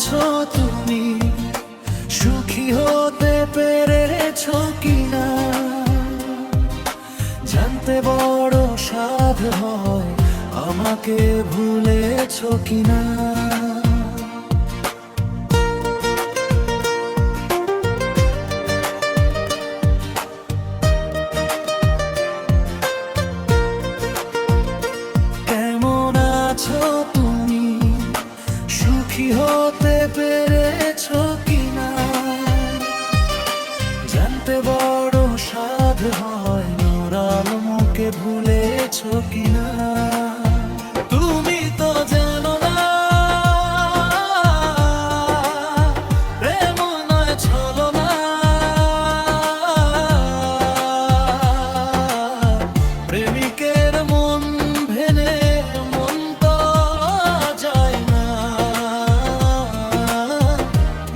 আছো তুমি, সুখী হতে পেরেছো কিনা, জানতে বড় সাধ হয় আমাকে ভুলেছো কিনা। কেমন আছো তুমি, সুখী হতে পেরেছো কিনা, জানতে বড় সাধ হয় নরাল মুখে ভুলেছো কিনা। তুমি তো জানো না প্রেম নয় ছলনা, প্রেমিকের মন ভেঙে মন পাওয়া যায় না,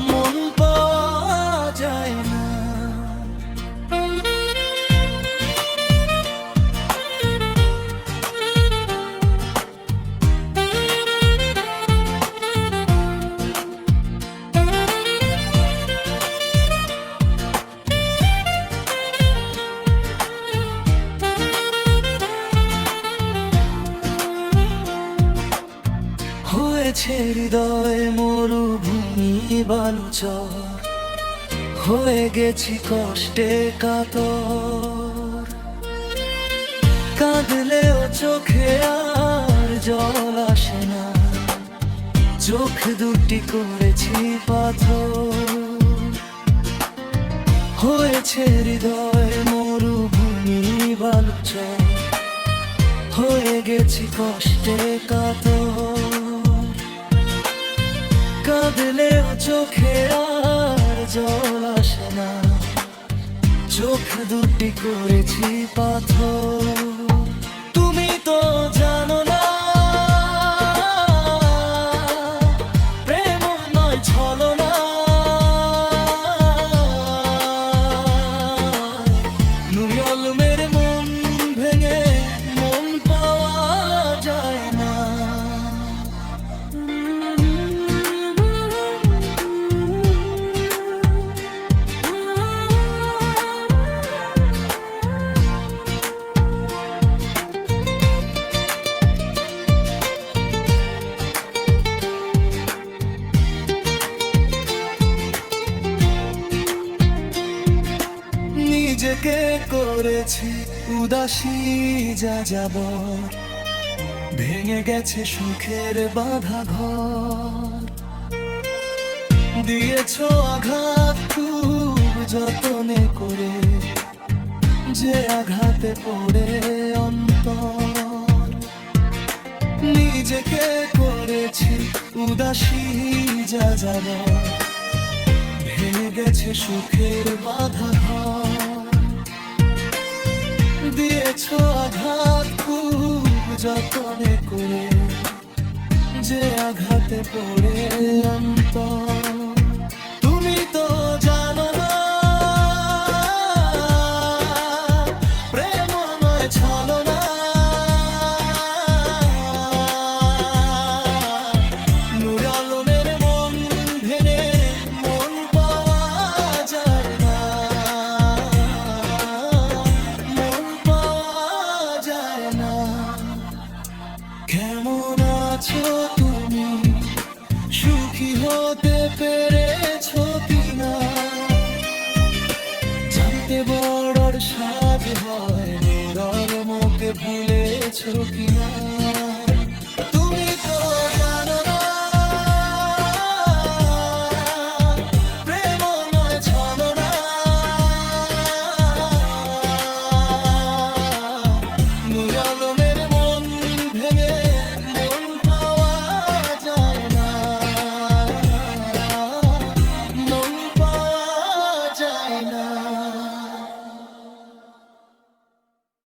মন পাওয়া যায় না। হয়েছে হৃদয় মরুভূমি বালুচর, হয়ে গেছি কষ্টে কাতর, কাঁদলেও চোখে আর জল আসে না, চোখ দুটি করেছি পাথর। হয়েছে হৃদয় মরুভূমি বালুচর, হয়ে গেছি কষ্টে কাতর, কাঁদলেও চোখে আর জল আসে না, চোখ দুটি করেছি পাথর। তুমি তো জানো না প্রেম নয় ছলনা, নুরি আলমের মন ভেঙে মন পাওয়া যায় না। নিজেকে করেছি উদাসী যা যাবর, ভেঙে গেছে সুখের বাঁধা ঘর, দিয়েছো আঘাত খুব যতনে করে, যে আঘাতে পড়ে অন্তর। নিজেকে করেছি উদাসী যা যাবর, ভেঙে গেছে সুখের বাঁধা ঘর, দিয়েছো আঘাত খুব যতনে করে, যে আঘাতে পড়ে অন্তর। তুমি তো জানো না প্রেম নয় ছলনা, নুরি আলমের মন ভেঙে মন পাওয়া যায় না, মন পাওয়া যায় না। কেমন আছো তুমি, সুখী হতে পেরেছো কিনা, জানতে বড় সাধ হয় নরাল মুখে ভুলেছো কিনা।